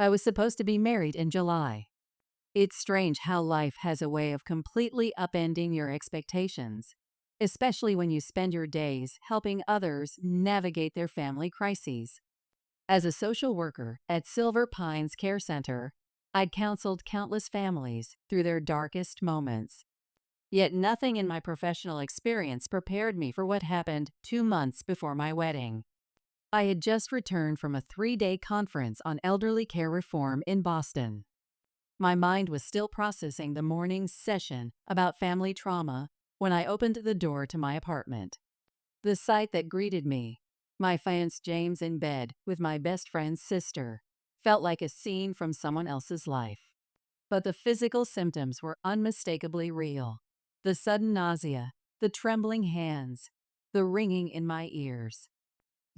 I was supposed to be married in July. It's strange how life has a way of completely upending your expectations, especially when you spend your days helping others navigate their family crises. As a social worker at Silver Pines Care Center, I'd counseled countless families through their darkest moments. Yet nothing in my professional experience prepared me for what happened 2 months before my wedding. I had just returned from a 3-day conference on elderly care reform in Boston. My mind was still processing the morning's session about family trauma when I opened the door to my apartment. The sight that greeted me, my fiancé James in bed with my best friend's sister, felt like a scene from someone else's life. But the physical symptoms were unmistakably real. The sudden nausea, the trembling hands, the ringing in my ears.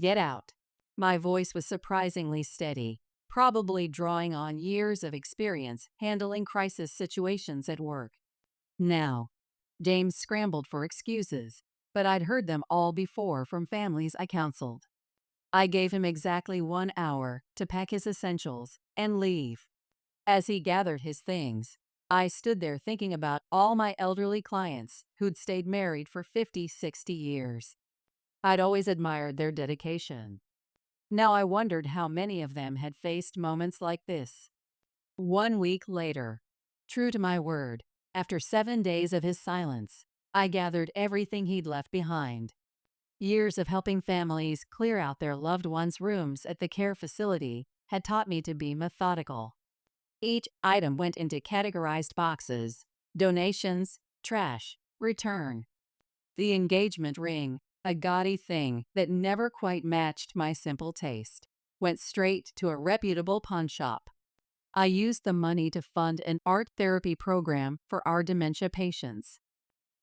"Get out." My voice was surprisingly steady, probably drawing on years of experience handling crisis situations at work. Now, James scrambled for excuses, but I'd heard them all before from families I counseled. I gave him exactly 1 hour to pack his essentials and leave. As he gathered his things, I stood there thinking about all my elderly clients who'd stayed married for 50, 60 years. I'd always admired their dedication. Now I wondered how many of them had faced moments like this. 1 week later, true to my word, after 7 days of his silence, I gathered everything he'd left behind. Years of helping families clear out their loved ones' rooms at the care facility had taught me to be methodical. Each item went into categorized boxes: donations, trash, return. The engagement ring, a gaudy thing that never quite matched my simple taste, went straight to a reputable pawn shop. I used the money to fund an art therapy program for our dementia patients.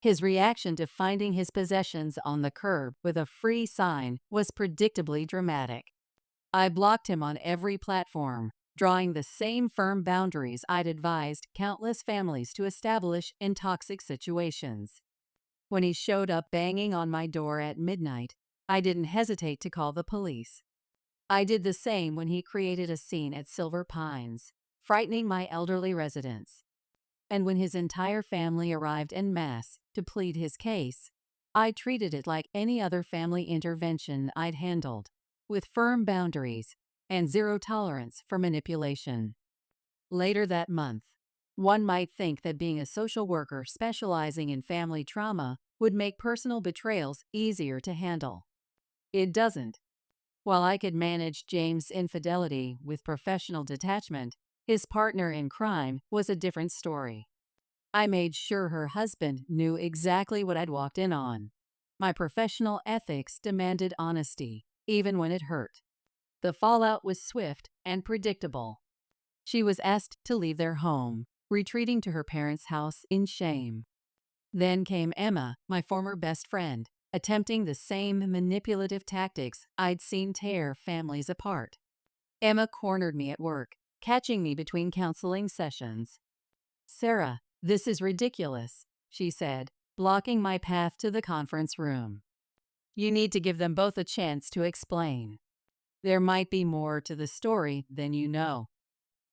His reaction to finding his possessions on the curb with a free sign was predictably dramatic. I blocked him on every platform, drawing the same firm boundaries I'd advised countless families to establish in toxic situations. When he showed up banging on my door at midnight, I didn't hesitate to call the police. I did the same when he created a scene at Silver Pines, frightening my elderly residents. And when his entire family arrived en masse to plead his case, I treated it like any other family intervention I'd handled, with firm boundaries and zero tolerance for manipulation. Later that month, one might think that being a social worker specializing in family trauma would make personal betrayals easier to handle. It doesn't. While I could manage James' infidelity with professional detachment, his partner in crime was a different story. I made sure her husband knew exactly what I'd walked in on. My professional ethics demanded honesty, even when it hurt. The fallout was swift and predictable. She was asked to leave their home, retreating to her parents' house in shame. Then came Emma, my former best friend, attempting the same manipulative tactics I'd seen tear families apart. Emma cornered me at work, catching me between counseling sessions. "Sarah, this is ridiculous," she said, blocking my path to the conference room. "You need to give them both a chance to explain. There might be more to the story than you know."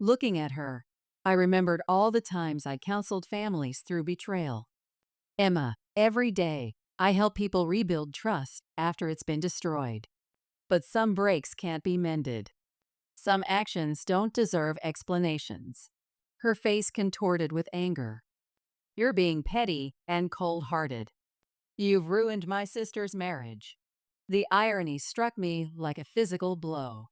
Looking at her, I remembered all the times I counseled families through betrayal. "Emma, every day, I help people rebuild trust after it's been destroyed. But some breaks can't be mended. Some actions don't deserve explanations." Her face contorted with anger. "You're being petty and cold-hearted. You've ruined my sister's marriage." The irony struck me like a physical blow.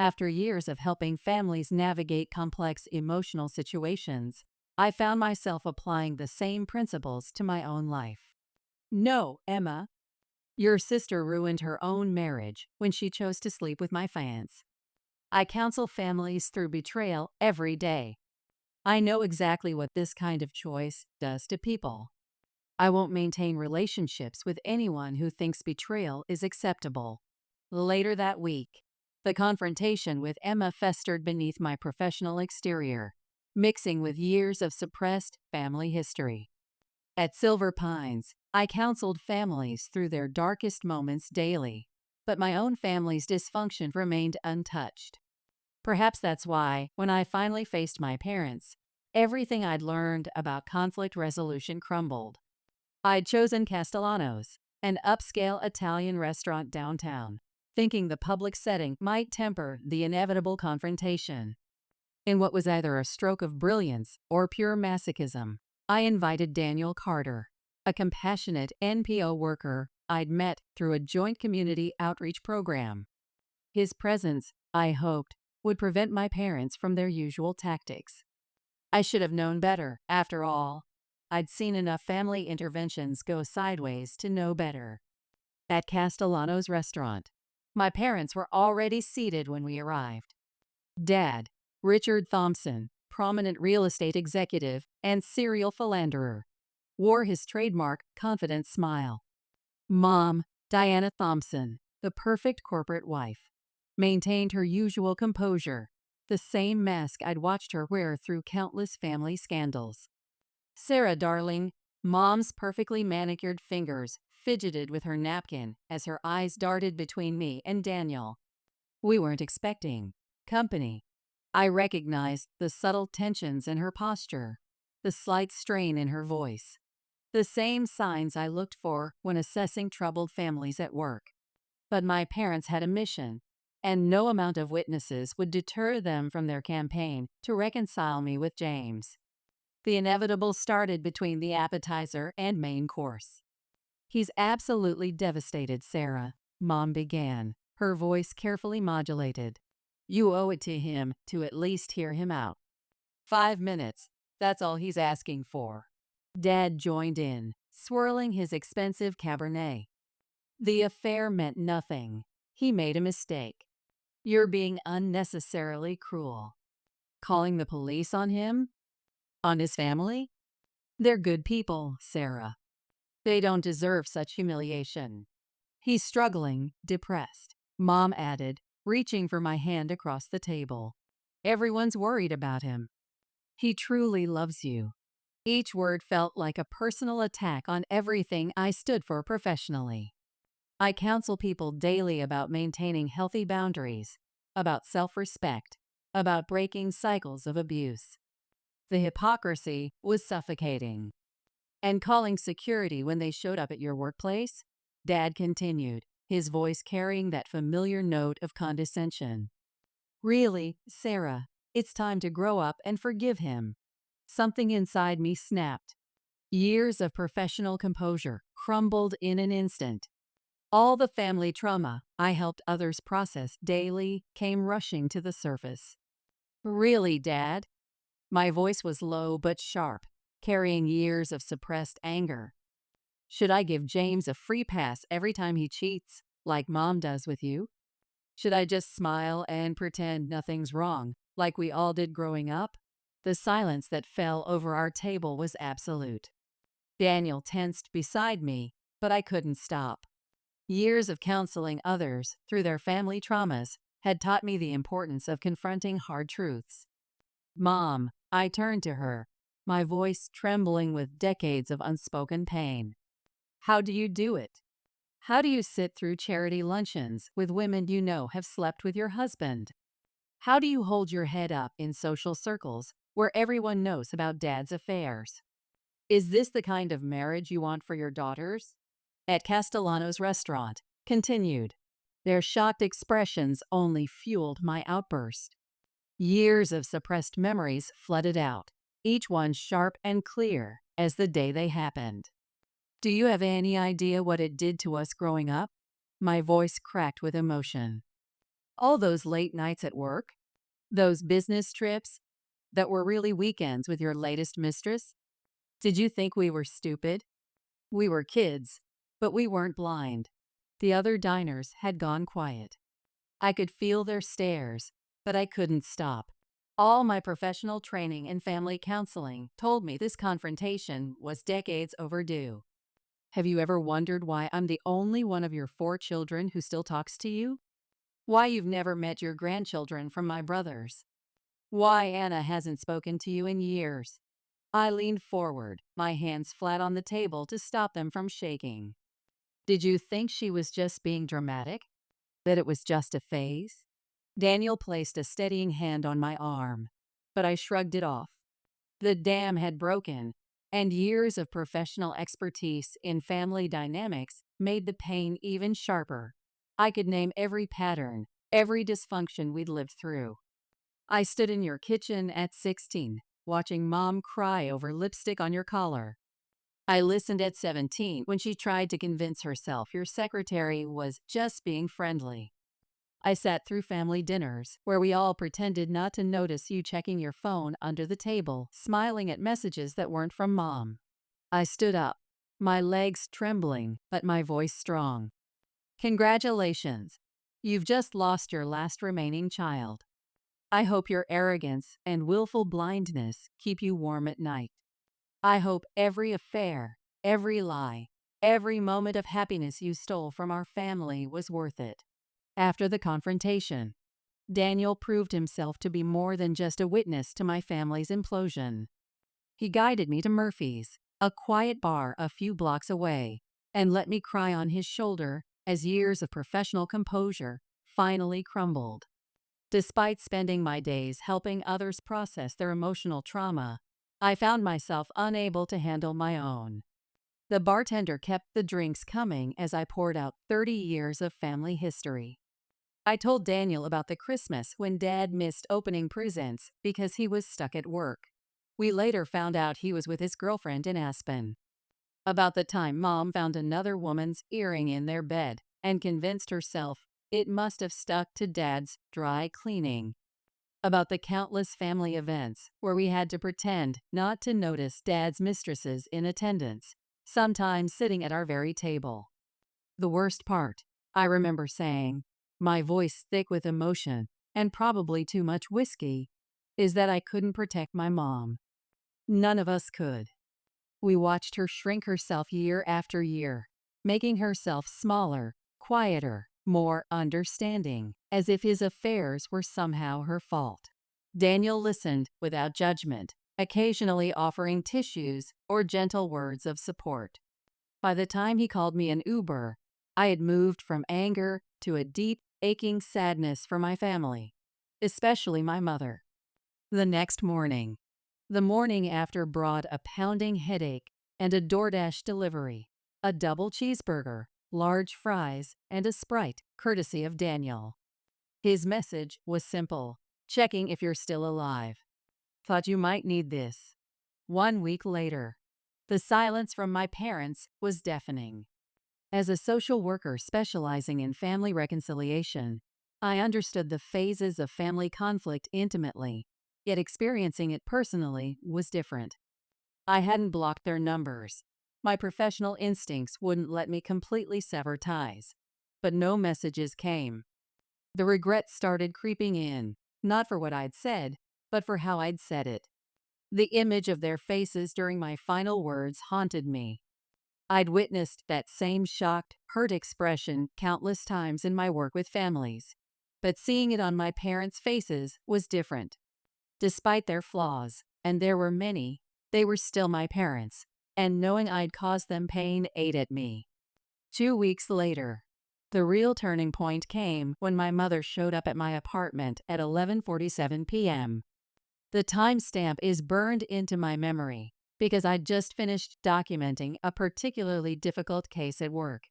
After years of helping families navigate complex emotional situations, I found myself applying the same principles to my own life. "No, Emma. Your sister ruined her own marriage when she chose to sleep with my fiancé. I counsel families through betrayal every day. I know exactly what this kind of choice does to people. I won't maintain relationships with anyone who thinks betrayal is acceptable." Later that week, the confrontation with Emma festered beneath my professional exterior, mixing with years of suppressed family history. At Silver Pines, I counseled families through their darkest moments daily, but my own family's dysfunction remained untouched. Perhaps that's why, when I finally faced my parents, everything I'd learned about conflict resolution crumbled. I'd chosen Castellano's, an upscale Italian restaurant downtown, thinking the public setting might temper the inevitable confrontation. In what was either a stroke of brilliance or pure masochism, I invited Daniel Carter, a compassionate NPO worker I'd met through a joint community outreach program. His presence, I hoped, would prevent my parents from their usual tactics. I should have known better, after all. I'd seen enough family interventions go sideways to know better. At Castellano's restaurant, my parents were already seated when we arrived. Dad, Richard Thompson, prominent real estate executive and serial philanderer, wore his trademark confident smile. Mom, Diana Thompson, the perfect corporate wife, maintained her usual composure, the same mask I'd watched her wear through countless family scandals. Sarah, darling, Mom's perfectly manicured fingers fidgeted with her napkin as her eyes darted between me and Daniel. We weren't expecting company. I recognized the subtle tensions in her posture, the slight strain in her voice, the same signs I looked for when assessing troubled families at work. But my parents had a mission, and no amount of witnesses would deter them from their campaign to reconcile me with James. The inevitable started between the appetizer and main course. He's absolutely devastated, Sarah, Mom began, her voice carefully modulated. You owe it to him to at least hear him out. 5 minutes, that's all he's asking for. Dad joined in, swirling his expensive Cabernet. The affair meant nothing. He made a mistake. You're being unnecessarily cruel. Calling the police on him? On his family? They're good people, Sarah. They don't deserve such humiliation. He's struggling, depressed, Mom added, reaching for my hand across the table. Everyone's worried about him. He truly loves you. Each word felt like a personal attack on everything I stood for professionally. I counsel people daily about maintaining healthy boundaries, about self-respect, about breaking cycles of abuse. The hypocrisy was suffocating. And calling security when they showed up at your workplace? Dad continued, his voice carrying that familiar note of condescension. Really, Sarah, it's time to grow up and forgive him. Something inside me snapped. Years of professional composure crumbled in an instant. All the family trauma I helped others process daily came rushing to the surface. Really, Dad? My voice was low but sharp, carrying years of suppressed anger. Should I give James a free pass every time he cheats, like Mom does with you? Should I just smile and pretend nothing's wrong, like we all did growing up? The silence that fell over our table was absolute. Daniel tensed beside me, but I couldn't stop. Years of counseling others through their family traumas had taught me the importance of confronting hard truths. Mom, I turned to her, my voice trembling with decades of unspoken pain. How do you do it? How do you sit through charity luncheons with women you know have slept with your husband? How do you hold your head up in social circles where everyone knows about Dad's affairs? Is this the kind of marriage you want for your daughters? At Castellano's restaurant, continued. Their shocked expressions only fueled my outburst. Years of suppressed memories flooded out, each one sharp and clear as the day they happened. Do you have any idea what it did to us growing up? My voice cracked with emotion. All those late nights at work? Those business trips that were really weekends with your latest mistress? Did you think we were stupid? We were kids, but we weren't blind. The other diners had gone quiet. I could feel their stares, but I couldn't stop. All my professional training in family counseling told me this confrontation was decades overdue. Have you ever wondered why I'm the only one of your 4 children who still talks to you? Why you've never met your grandchildren from my brothers? Why Anna hasn't spoken to you in years? I leaned forward, my hands flat on the table to stop them from shaking. Did you think she was just being dramatic? That it was just a phase? Daniel placed a steadying hand on my arm, but I shrugged it off. The dam had broken, and years of professional expertise in family dynamics made the pain even sharper. I could name every pattern, every dysfunction we'd lived through. I stood in your kitchen at 16, watching Mom cry over lipstick on your collar. I listened at 17 when she tried to convince herself your secretary was just being friendly. I sat through family dinners where we all pretended not to notice you checking your phone under the table, smiling at messages that weren't from Mom. I stood up, my legs trembling, but my voice strong. Congratulations! You've just lost your last remaining child. I hope your arrogance and willful blindness keep you warm at night. I hope every affair, every lie, every moment of happiness you stole from our family was worth it. After the confrontation, Daniel proved himself to be more than just a witness to my family's implosion. He guided me to Murphy's, a quiet bar a few blocks away, and let me cry on his shoulder as years of professional composure finally crumbled. Despite spending my days helping others process their emotional trauma, I found myself unable to handle my own. The bartender kept the drinks coming as I poured out 30 years of family history. I told Daniel about the Christmas when Dad missed opening presents because he was stuck at work. We later found out he was with his girlfriend in Aspen. About the time Mom found another woman's earring in their bed and convinced herself it must have stuck to Dad's dry cleaning. About the countless family events where we had to pretend not to notice Dad's mistresses in attendance, sometimes sitting at our very table. The worst part, I remember saying, my voice thick with emotion and probably too much whiskey, is that I couldn't protect my mom. None of us could. We watched her shrink herself year after year, making herself smaller, quieter, more understanding, as if his affairs were somehow her fault. Daniel listened without judgment, occasionally offering tissues or gentle words of support. By the time he called me an Uber, I had moved from anger to a deep, aching sadness for my family, especially my mother. The next morning, the morning after, brought a pounding headache and a DoorDash delivery, a double cheeseburger, large fries, and a Sprite, courtesy of Daniel. His message was simple: checking if you're still alive. Thought you might need this. 1 week later, the silence from my parents was deafening. As a social worker specializing in family reconciliation, I understood the phases of family conflict intimately, yet experiencing it personally was different. I hadn't blocked their numbers. My professional instincts wouldn't let me completely sever ties. But no messages came. The regret started creeping in, not for what I'd said, but for how I'd said it. The image of their faces during my final words haunted me. I'd witnessed that same shocked, hurt expression countless times in my work with families, but seeing it on my parents' faces was different. Despite their flaws, and there were many, they were still my parents, and knowing I'd caused them pain ate at me. 2 weeks later, the real turning point came when my mother showed up at my apartment at 11:47 p.m. The timestamp is burned into my memory because I'd just finished documenting a particularly difficult case at work.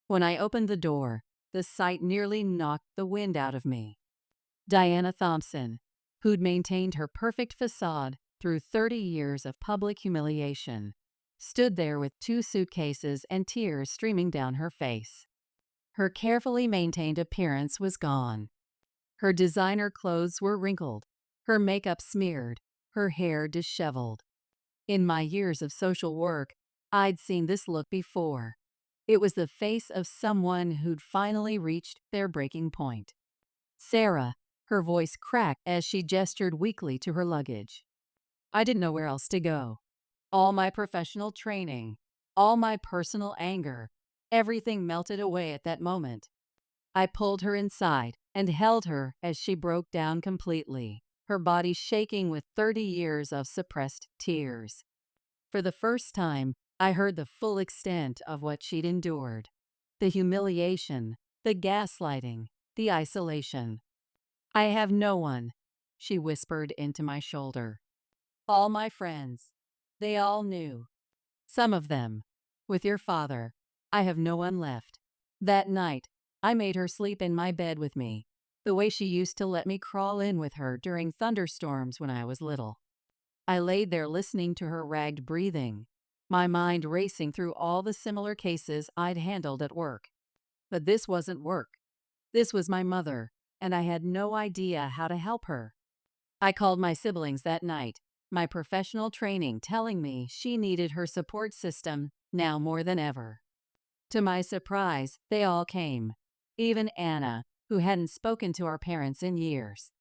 When I opened the door, the sight nearly knocked the wind out of me. Diana Thompson, who'd maintained her perfect facade through 30 years of public humiliation, stood there with 2 suitcases and tears streaming down her face. Her carefully maintained appearance was gone. Her designer clothes were wrinkled, her makeup smeared, her hair disheveled. In my years of social work, I'd seen this look before. It was the face of someone who'd finally reached their breaking point. Sarah, her voice cracked as she gestured weakly to her luggage. I didn't know where else to go. All my professional training, all my personal anger, everything melted away at that moment. I pulled her inside and held her as she broke down completely, her body shaking with 30 years of suppressed tears. For the first time, I heard the full extent of what she'd endured. The humiliation, the gaslighting, the isolation. I have no one, she whispered into my shoulder. All my friends. They all knew. Some of them. With your father. I have no one left. That night, I made her sleep in my bed with me, the way she used to let me crawl in with her during thunderstorms when I was little. I laid there listening to her ragged breathing, my mind racing through all the similar cases I'd handled at work. But this wasn't work. This was my mother, and I had no idea how to help her. I called my siblings that night, my professional training telling me she needed her support system now more than ever. To my surprise, they all came, even Anna, who hadn't spoken to our parents in years.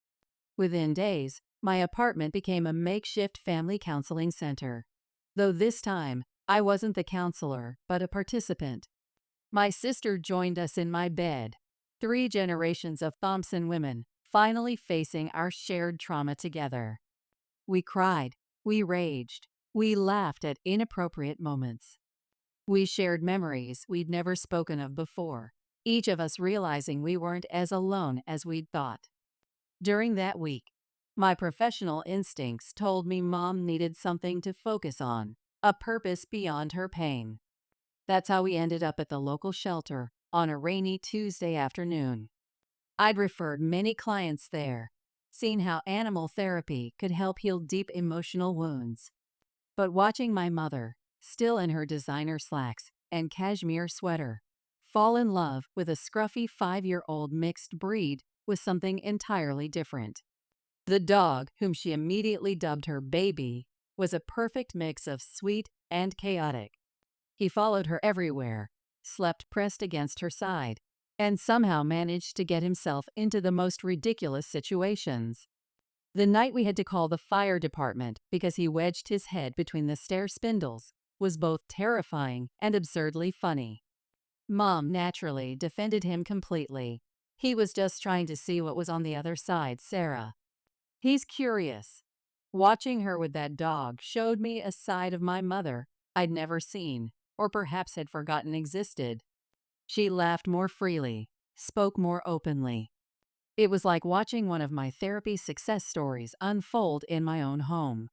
Within days, my apartment became a makeshift family counseling center. Though this time, I wasn't the counselor, but a participant. My sister joined us in my bed, 3 generations of Thompson women finally facing our shared trauma together. We cried, we raged, we laughed at inappropriate moments. We shared memories we'd never spoken of before, each of us realizing we weren't as alone as we'd thought. During that week, my professional instincts told me Mom needed something to focus on, a purpose beyond her pain. That's how we ended up at the local shelter on a rainy Tuesday afternoon. I'd referred many clients there, seen how animal therapy could help heal deep emotional wounds. But watching my mother, still in her designer slacks and cashmere sweater, fall in love with a scruffy 5-year-old mixed breed was something entirely different. The dog, whom she immediately dubbed her baby, was a perfect mix of sweet and chaotic. He followed her everywhere, slept pressed against her side, and somehow managed to get himself into the most ridiculous situations. The night we had to call the fire department because he wedged his head between the stair spindles was both terrifying and absurdly funny. Mom naturally defended him completely. He was just trying to see what was on the other side, Sarah. He's curious. Watching her with that dog showed me a side of my mother I'd never seen, or perhaps had forgotten existed. She laughed more freely, spoke more openly. It was like watching one of my therapy success stories unfold in my own home.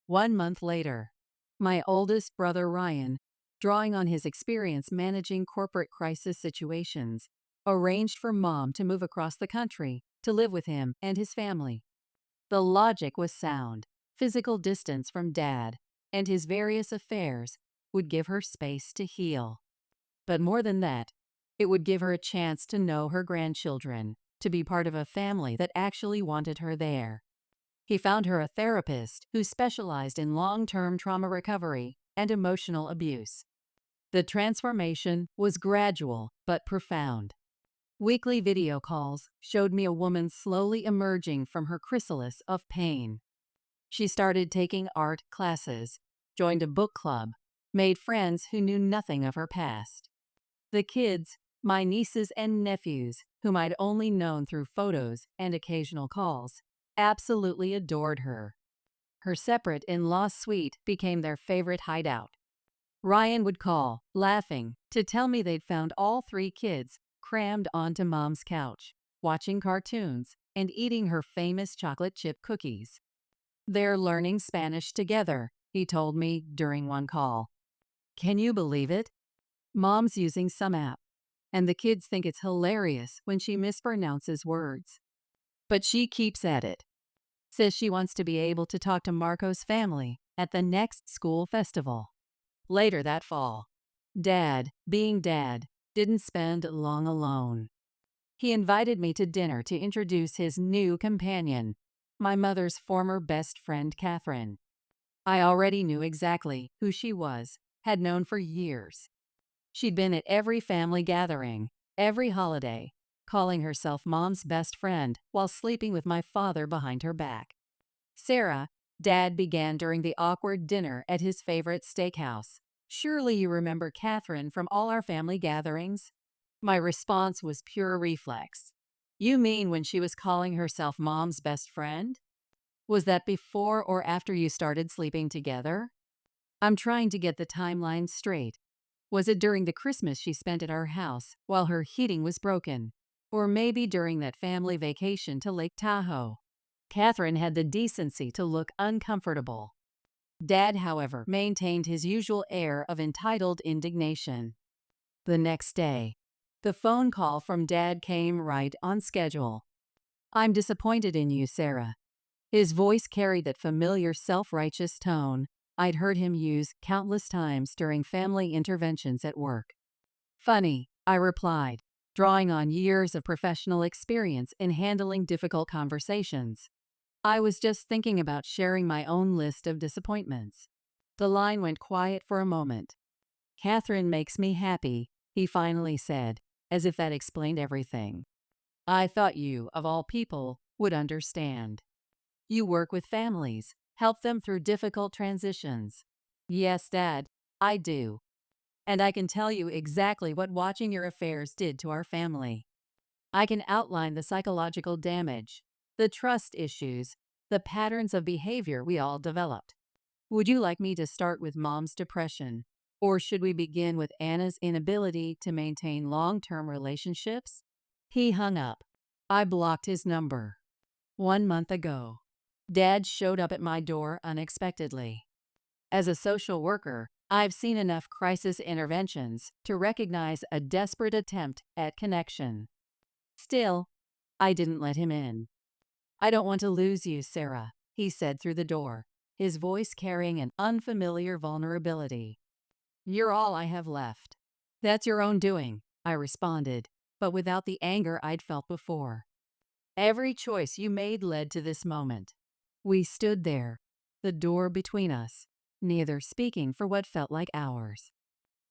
1 month later, my oldest brother Ryan, drawing on his experience managing corporate crisis situations, arranged for Mom to move across the country to live with him and his family. The logic was sound. Physical distance from Dad and his various affairs would give her space to heal. But more than that, it would give her a chance to know her grandchildren, to be part of a family that actually wanted her there. He found her a therapist who specialized in long-term trauma recovery and emotional abuse. The transformation was gradual but profound. Weekly video calls showed me a woman slowly emerging from her chrysalis of pain. She started taking art classes, joined a book club, made friends who knew nothing of her past. The kids, my nieces and nephews, whom I'd only known through photos and occasional calls, absolutely adored her. Her separate in-law suite became their favorite hideout. Ryan would call, laughing, to tell me they'd found all 3 kids crammed onto Mom's couch, watching cartoons and eating her famous chocolate chip cookies. They're learning Spanish together, he told me during one call. Can you believe it? Mom's using some app, and the kids think it's hilarious when she mispronounces words. But she keeps at it. Says she wants to be able to talk to Marco's family at the next school festival. Later that fall, Dad, being Dad, didn't spend long alone. He invited me to dinner to introduce his new companion, my mother's former best friend, Catherine. I already knew exactly who she was, had known for years. She'd been at every family gathering, every holiday, calling herself Mom's best friend while sleeping with my father behind her back. Sarah, Dad began during the awkward dinner at his favorite steakhouse. Surely you remember Catherine from all our family gatherings? My response was pure reflex. You mean when she was calling herself Mom's best friend? Was that before or after you started sleeping together? I'm trying to get the timeline straight. Was it during the Christmas she spent at our house while her heating was broken? Or maybe during that family vacation to Lake Tahoe. Catherine had the decency to look uncomfortable. Dad, however, maintained his usual air of entitled indignation. The next day, the phone call from Dad came right on schedule. "I'm disappointed in you, Sarah." His voice carried that familiar self-righteous tone I'd heard him use countless times during family interventions at work. "Funny," I replied, drawing on years of professional experience in handling difficult conversations. "I was just thinking about sharing my own list of disappointments." The line went quiet for a moment. "Catherine makes me happy," he finally said, as if that explained everything. "I thought you, of all people, would understand. You work with families, help them through difficult transitions." "Yes, Dad, I do. And I can tell you exactly what watching your affairs did to our family. I can outline the psychological damage, the trust issues, the patterns of behavior we all developed. Would you like me to start with Mom's depression? Or should we begin with Anna's inability to maintain long-term relationships?" He hung up. I blocked his number. 1 month ago, Dad showed up at my door unexpectedly. As a social worker, I've seen enough crisis interventions to recognize a desperate attempt at connection. Still, I didn't let him in. "I don't want to lose you, Sarah," he said through the door, his voice carrying an unfamiliar vulnerability. "You're all I have left." "That's your own doing," I responded, but without the anger I'd felt before. "Every choice you made led to this moment." We stood there, the door between us, neither speaking for what felt like hours.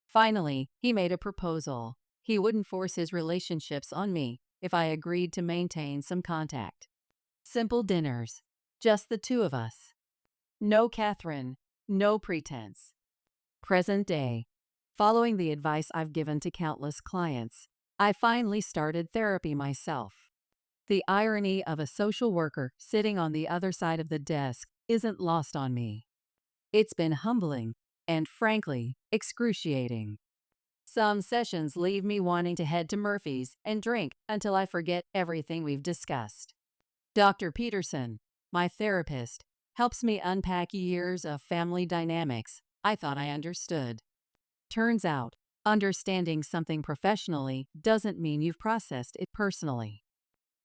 Finally, he made a proposal. He wouldn't force his relationships on me if I agreed to maintain some contact. Simple dinners, just the two of us. No Catherine, no pretense. Present day. Following the advice I've given to countless clients, I finally started therapy myself. The irony of a social worker sitting on the other side of the desk isn't lost on me. It's been humbling and, frankly, excruciating. Some sessions leave me wanting to head to Murphy's and drink until I forget everything we've discussed. Dr. Peterson, my therapist, helps me unpack years of family dynamics I thought I understood. Turns out, understanding something professionally doesn't mean you've processed it personally.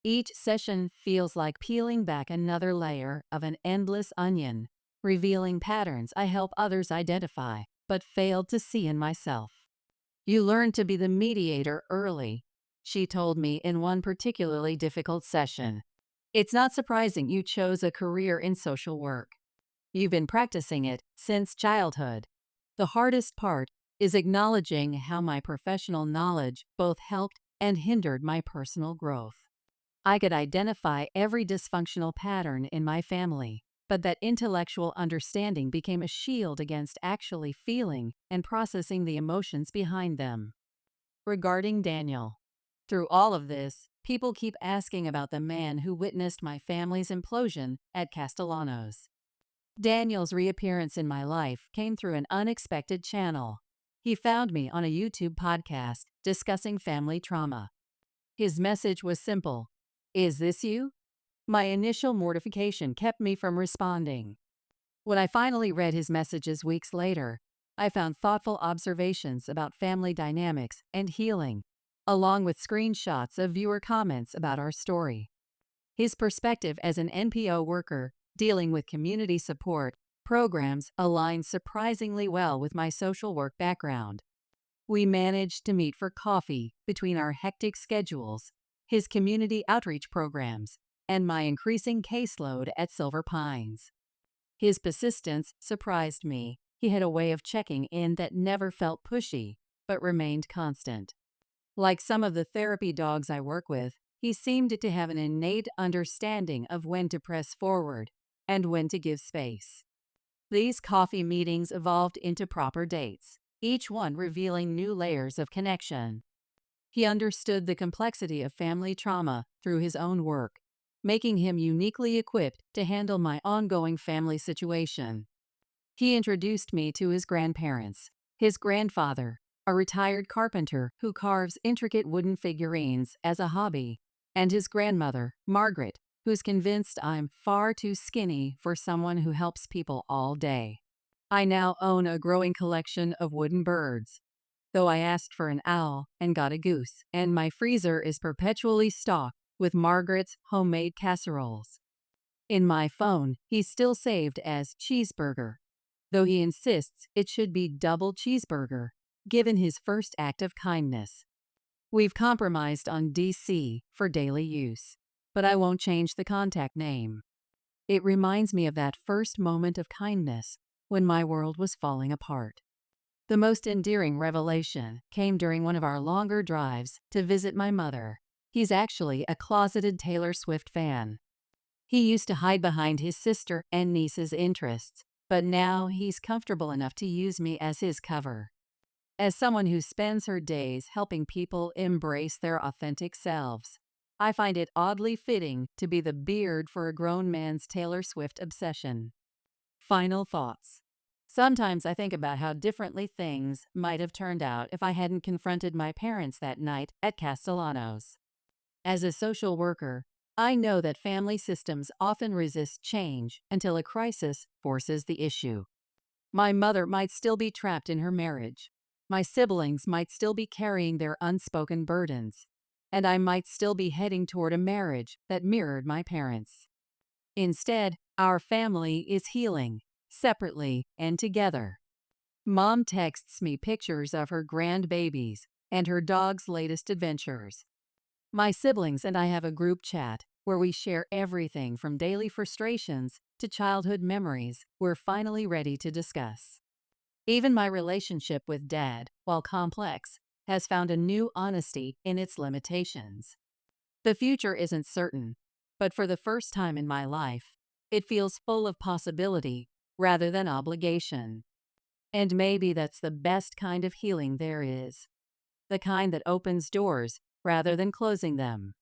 Each session feels like peeling back another layer of an endless onion, revealing patterns I help others identify but failed to see in myself. "You learn to be the mediator early," she told me in one particularly difficult session. "It's not surprising you chose a career in social work. You've been practicing it since childhood. The hardest part is acknowledging how my professional knowledge both helped and hindered my personal growth. I could identify every dysfunctional pattern in my family, but that intellectual understanding became a shield against actually feeling and processing the emotions behind them." Regarding Daniel. Through all of this, people keep asking about the man who witnessed my family's implosion at Castellanos. Daniel's reappearance in my life came through an unexpected channel. He found me on a YouTube podcast discussing family trauma. His message was simple: "Is this you?" My initial mortification kept me from responding. When I finally read his messages weeks later, I found thoughtful observations about family dynamics and healing, along with screenshots of viewer comments about our story. His perspective as an NPO worker dealing with community support programs aligned surprisingly well with my social work background. We managed to meet for coffee between our hectic schedules, his community outreach programs, and my increasing caseload at Silver Pines. His persistence surprised me. He had a way of checking in that never felt pushy, but remained constant. Like some of the therapy dogs I work with, he seemed to have an innate understanding of when to press forward and when to give space. These coffee meetings evolved into proper dates, each one revealing new layers of connection. He understood the complexity of family trauma through his own work, making him uniquely equipped to handle my ongoing family situation. He introduced me to his grandparents, his grandfather, a retired carpenter who carves intricate wooden figurines as a hobby, and his grandmother, Margaret, who's convinced I'm far too skinny for someone who helps people all day. I now own a growing collection of wooden birds, though I asked for an owl and got a goose, and my freezer is perpetually stocked with Margaret's homemade casseroles. In my phone, he's still saved as cheeseburger, though he insists it should be double cheeseburger, given his first act of kindness. We've compromised on DC for daily use, but I won't change the contact name. It reminds me of that first moment of kindness when my world was falling apart. The most endearing revelation came during one of our longer drives to visit my mother. He's actually a closeted Taylor Swift fan. He used to hide behind his sister and niece's interests, but now he's comfortable enough to use me as his cover. As someone who spends her days helping people embrace their authentic selves, I find it oddly fitting to be the beard for a grown man's Taylor Swift obsession. Final thoughts. Sometimes I think about how differently things might have turned out if I hadn't confronted my parents that night at Castellano's. As a social worker, I know that family systems often resist change until a crisis forces the issue. My mother might still be trapped in her marriage. My siblings might still be carrying their unspoken burdens, and I might still be heading toward a marriage that mirrored my parents'. Instead, our family is healing, separately and together. Mom texts me pictures of her grandbabies and her dog's latest adventures. My siblings and I have a group chat where we share everything from daily frustrations to childhood memories we're finally ready to discuss. Even my relationship with Dad, while complex, has found a new honesty in its limitations. The future isn't certain, but for the first time in my life, it feels full of possibility rather than obligation. And maybe that's the best kind of healing there is. The kind that opens doors rather than closing them.